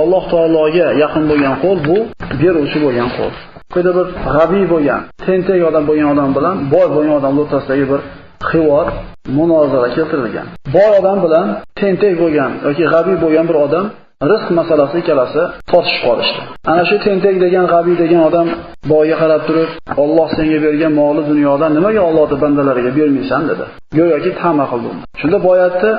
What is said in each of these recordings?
Alloh taologa yaqin bo'lgan qo'l bu beruvchi bo'lgan qo'l. Quyida bir g'abiy bo'lgan, tentak odam bo'lgan odam bilan boy bo'lgan odam o'rtasidagi bir xivor, munozara keltirilgan. Boy odam bilan tentak bo'lgan yoki g'abiy bo'lgan bir odam rizq masalasi ikkalasi tortishib qolishdi. Ana shu tentak degan, g'abiy degan odam boyga qarab turib, Alloh senga bergan moli dunyodan nimaga Allohning bandalariga bermaysan dedi. Go'yoki ta'ma qildi. Shunda boy aytdi,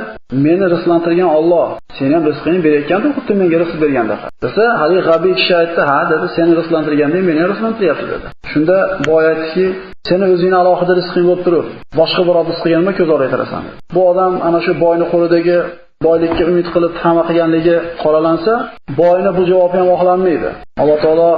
meni rizqlantirgan Alloh, seni ham rizqingni berayotganda, xuddi menga rizq berganda. Desa, hali g'abiy kishi aytdi, ha dedi, seni rizqlantirganda meni ham rizqlantiryapti dedi. Shunda boy aytdiki, seni o'zingni alohida rizqing bo'lib turib, boshqa bir odam rizqiga nima ko'z o'raytirasan? Bu odam ana shu boyning qo'lidagi boylikka umid qilib ta'ma qilganligi qoralansa, boyni bu javob ham oqlanmaydi. Alloh taolo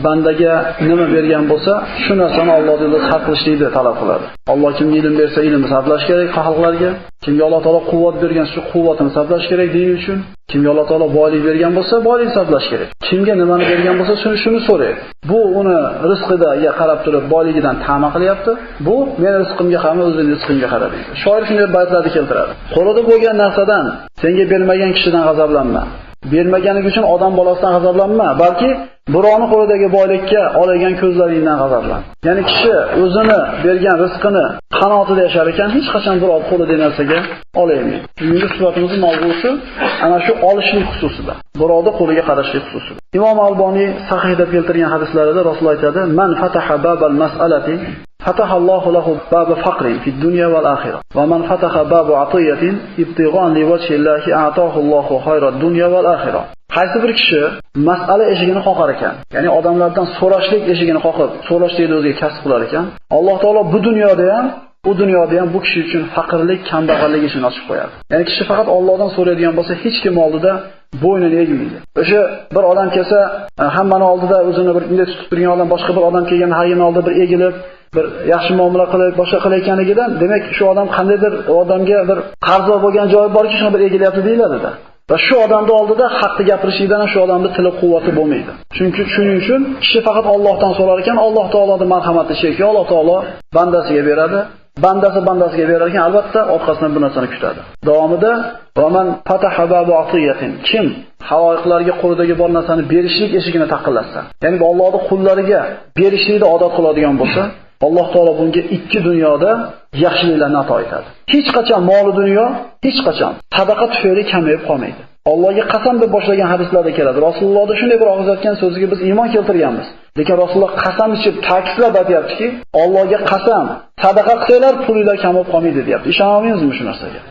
bandaga nima bergan bo'lsa, shu narsani Alloh yo'lida sarf qilishlikni talab qiladi. Alloh kimga ilm bersa, ilmni sarflash kerak xalqlarga. Kimga Alloh taolo quvvat bergan, shu quvvatini sarflash kerak din uchun. Kimga Alloh taolo boylik bergan bo'lsa, boylik sarflash kerak. Kimga nimani bergan bo'lsa, shuni so'raydi. Bu uni rizqiga qarab turib, boyligidan ta'ma qilyapti. Bu meni rizqimga qaramas, o'zining rizqimga qarab. Shoir shunday baytlarni keltiradi. Qo'lida bo'lgan narsadan senga bermagan kishidan g'azablanma. Bermaganligi uchun odam bolasidan g'azablanma, balki birovning qo'lidagi boylikka olgan ko'zlaringdan g'azablan. Ya'ni kishi o'zini bergan rizqini qanotida yashar ekan, hech qachon birov qo'lidagi narsaga olmaydi. Bugungi suhbatimizning mavzusi ana shu olishlik xususida, birovning qo'liga qarashlik xususida. Imom Alboniy sahihda keltirgan hadislarida Rasululloh aytadi: "Man fataha babal mas'alati fatahallohu lahu baba faqrin fid dunya wal akhirah va man fataha baba atiyatin ibtighan li wajhillahi a'tahu Allahu khayrat dunya wal akhirah." Qaysi bir kishi mas'ala eshigini qoqar ekan, ya'ni odamlardan so'rashlik eshigini qoqib, so'rashlikni o'ziga kasb qilar ekan, Alloh taolo bu dunyoda ham bu kishi uchun faqirlik, kambag'allik eshigini ochib qo'yadi. Ya'ni kishi faqat Allohdan so'raydigan bo'lsa, hech kim oldida bo'ynini egmaydi. O'sha bir odam kelsa, hammaning oldida o'zini bir bunday tutib turgan odam boshqa bir odam kelganda har yerning oldida bir egilib, bir yaxshi muomala qilib, boshqa qilayotganligidan, demak shu odam qandaydir odamga bir qarzi bo'lgan joyi borki, shuni bir egilyapti deyiladi-da. Va shu odamning oldida haqni gapirishlikdan shu odamning tili quvvati bo'lmaydi. Chunki shuning uchun kishi faqat Allohdan so'rar ekan, Alloh taoloning marhamati cheki, Alloh taolo bandasiga beradi. Bandasiga berar ekan, albatta orqasidan bir narsani kutadi. Davomida "Roman fataha babu atiyatin", kim havoyiqlarga qo'lidagi bor narsani berishlik eshigini taqillatsa, ya'ni Allohning qullariga berishlikni odat qiladigan bo'lsa, Alloh taolo bunga ikki dunyoda yaxshiliklarni ato etadi. Hech qachon moli dunyo, hech qachon sadaqa tufayli kamayib qolmaydi. Allohga qasam deb boshlagan hadislarda keladi. Rasulullohning shunday bir og'iz aytgan so'ziga biz iymon keltirganmiz. Lekin Rasululloh qasam ichib ta'kidlab aytayaptiki, Allohga qasam, sadaqa qilsanglar pulinglar kamayib qolmaydi deyapti. Ishonamizmi shu narsaga?